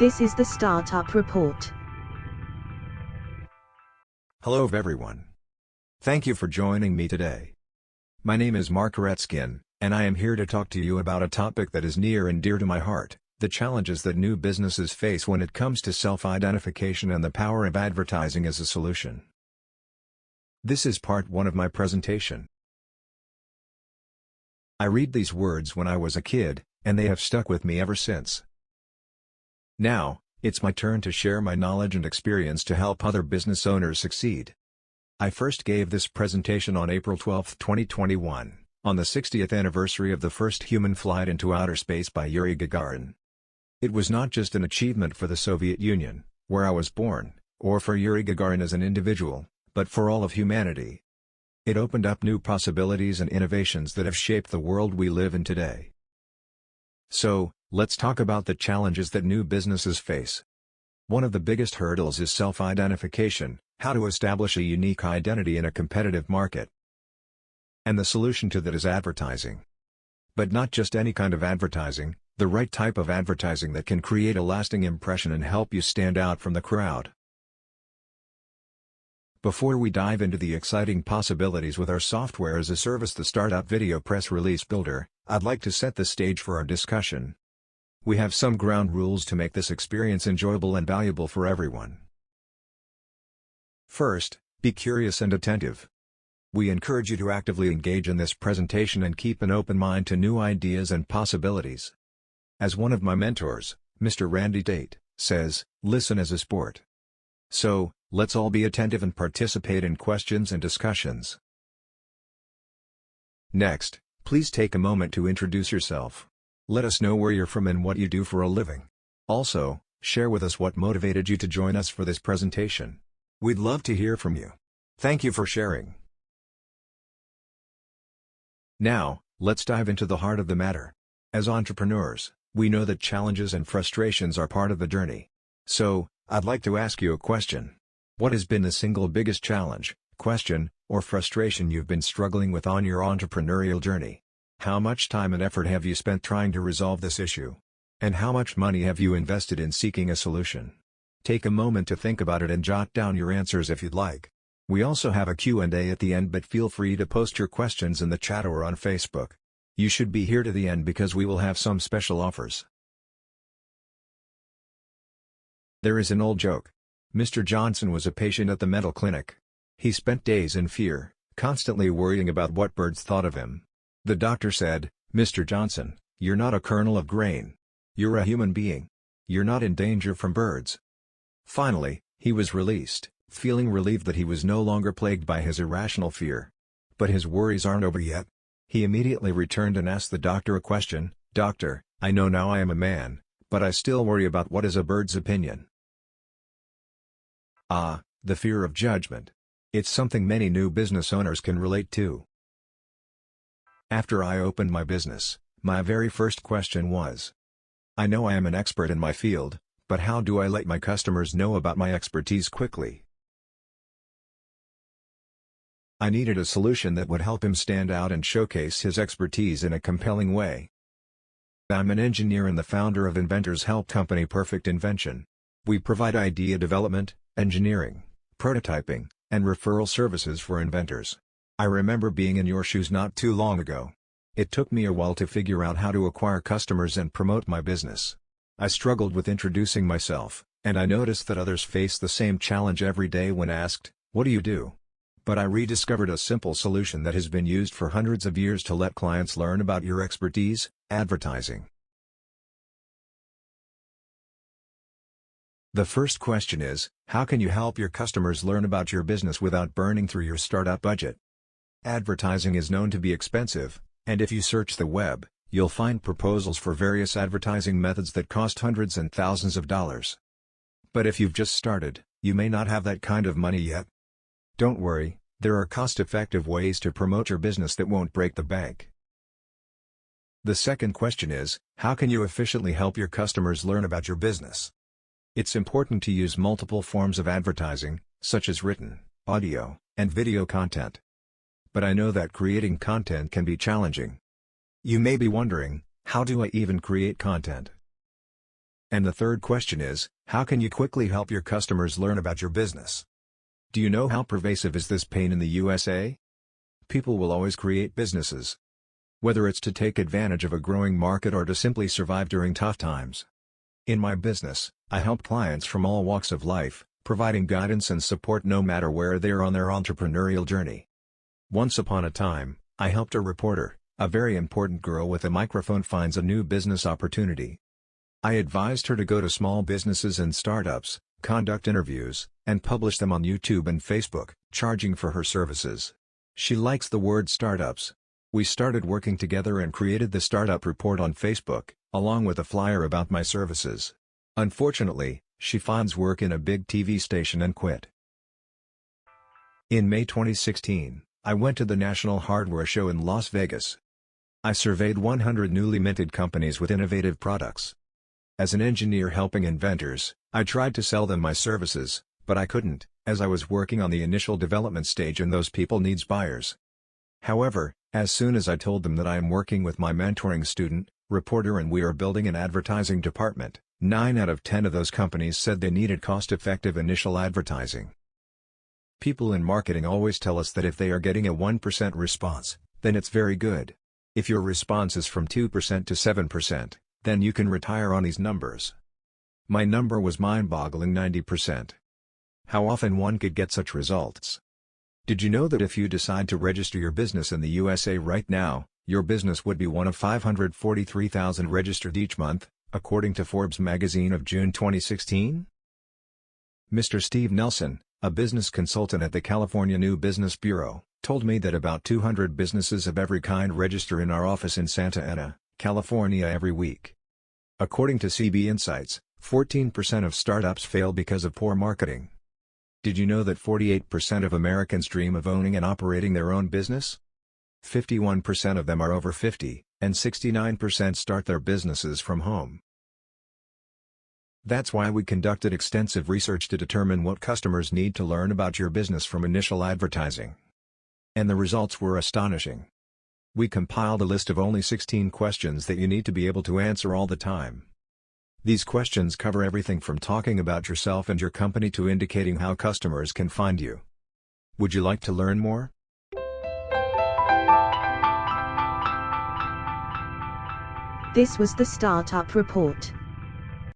This is the Startup Report. Hello everyone. Thank you for joining me today. My name is Mark Aretskin, and I am here to talk to you about a topic that is near and dear to my heart, the challenges that new businesses face when it comes to self-identification and the power of advertising as a solution. This is part 1 of my presentation. I read these words when I was a kid, and they have stuck with me ever since. Now, it's my turn to share my knowledge and experience to help other business owners succeed. I first gave this presentation on April 12, 2021, on the 60th anniversary of the first human flight into outer space by Yuri Gagarin. It was not just an achievement for the Soviet Union, where I was born, or for Yuri Gagarin as an individual, but for all of humanity. It opened up new possibilities and innovations that have shaped the world we live in today. So, let's talk about the challenges that new businesses face. One of the biggest hurdles is self-identification, how to establish a unique identity in a competitive market. And the solution to that is advertising. But not just any kind of advertising, the right type of advertising that can create a lasting impression and help you stand out from the crowd. Before we dive into the exciting possibilities with our software as a service, the Startup Video Press Release Builder, I'd like to set the stage for our discussion. We have some ground rules to make this experience enjoyable and valuable for everyone. First, be curious and attentive. We encourage you to actively engage in this presentation and keep an open mind to new ideas and possibilities. As one of my mentors, Mr. Randy Tate, says, listen as a sport. So, let's all be attentive and participate in questions and discussions. Next, please take a moment to introduce yourself. Let us know where you're from and what you do for a living. Also, share with us what motivated you to join us for this presentation. We'd love to hear from you. Thank you for sharing. Now, let's dive into the heart of the matter. As entrepreneurs, we know that challenges and frustrations are part of the journey. So, I'd like to ask you a question. What has been the single biggest challenge, question, or frustration you've been struggling with on your entrepreneurial journey? How much time and effort have you spent trying to resolve this issue? And how much money have you invested in seeking a solution? Take a moment to think about it and jot down your answers if you'd like. We also have a Q&A at the end, but feel free to post your questions in the chat or on Facebook. You should be here to the end because we will have some special offers. There is an old joke. Mr. Johnson was a patient at the mental clinic. He spent days in fear, constantly worrying about what birds thought of him. The doctor said, "Mr. Johnson, you're not a kernel of grain. You're a human being. You're not in danger from birds." Finally, he was released, feeling relieved that he was no longer plagued by his irrational fear. But his worries aren't over yet. He immediately returned and asked the doctor a question, "Doctor, I know now I am a man, but I still worry about what is a bird's opinion." Ah, the fear of judgment. It's something many new business owners can relate to. After I opened my business, my very first question was, I know I am an expert in my field, but how do I let my customers know about my expertise quickly? I needed a solution that would help him stand out and showcase his expertise in a compelling way. I'm an engineer and the founder of inventors help company Perfect Invention. We provide idea development, engineering, prototyping, and referral services for inventors. I remember being in your shoes not too long ago. It took me a while to figure out how to acquire customers and promote my business. I struggled with introducing myself, and I noticed that others face the same challenge every day when asked, "What do you do?" But I rediscovered a simple solution that has been used for hundreds of years to let clients learn about your expertise: advertising. The first question is, how can you help your customers learn about your business without burning through your startup budget? Advertising is known to be expensive, and if you search the web, you'll find proposals for various advertising methods that cost hundreds and thousands of dollars. But if you've just started, you may not have that kind of money yet. Don't worry, there are cost-effective ways to promote your business that won't break the bank. The second question is, how can you efficiently help your customers learn about your business? It's important to use multiple forms of advertising, such as written, audio, and video content. But I know that creating content can be challenging. You may be wondering, how do I even create content? And the third question is, how can you quickly help your customers learn about your business? Do you know how pervasive is this pain in the USA? People will always create businesses. Whether it's to take advantage of a growing market or to simply survive during tough times. In my business, I help clients from all walks of life, providing guidance and support no matter where they are on their entrepreneurial journey. Once upon a time, I helped a reporter, a very important girl with a microphone, finds a new business opportunity. I advised her to go to small businesses and startups, conduct interviews, and publish them on YouTube and Facebook, charging for her services. She likes the word startups. We started working together and created the Startup Report on Facebook, along with a flyer about my services. Unfortunately, she finds work in a big TV station and quit. In May 2016, I went to the National Hardware Show in Las Vegas. I surveyed 100 newly minted companies with innovative products. As an engineer helping inventors, I tried to sell them my services, but I couldn't, as I was working on the initial development stage and those people needs buyers. However, as soon as I told them that I am working with my mentoring student, reporter, and we are building an advertising department, 9 out of 10 of those companies said they needed cost-effective initial advertising. People in marketing always tell us that if they are getting a 1% response, then it's very good. If your response is from 2% to 7%, then you can retire on these numbers. My number was mind-boggling, 90%. How often one could get such results? Did you know that if you decide to register your business in the USA right now, your business would be one of 543,000 registered each month, according to Forbes magazine of June 2016? Mr. Steve Nelson, a business consultant at the California New Business Bureau, told me that about 200 businesses of every kind register in our office in Santa Ana, California every week. According to CB Insights, 14% of startups fail because of poor marketing. Did you know that 48% of Americans dream of owning and operating their own business? 51% of them are over 50, and 69% start their businesses from home. That's why we conducted extensive research to determine what customers need to learn about your business from initial advertising. And the results were astonishing. We compiled a list of only 16 questions that you need to be able to answer all the time. These questions cover everything from talking about yourself and your company to indicating how customers can find you. Would you like to learn more? This was the Startup Report.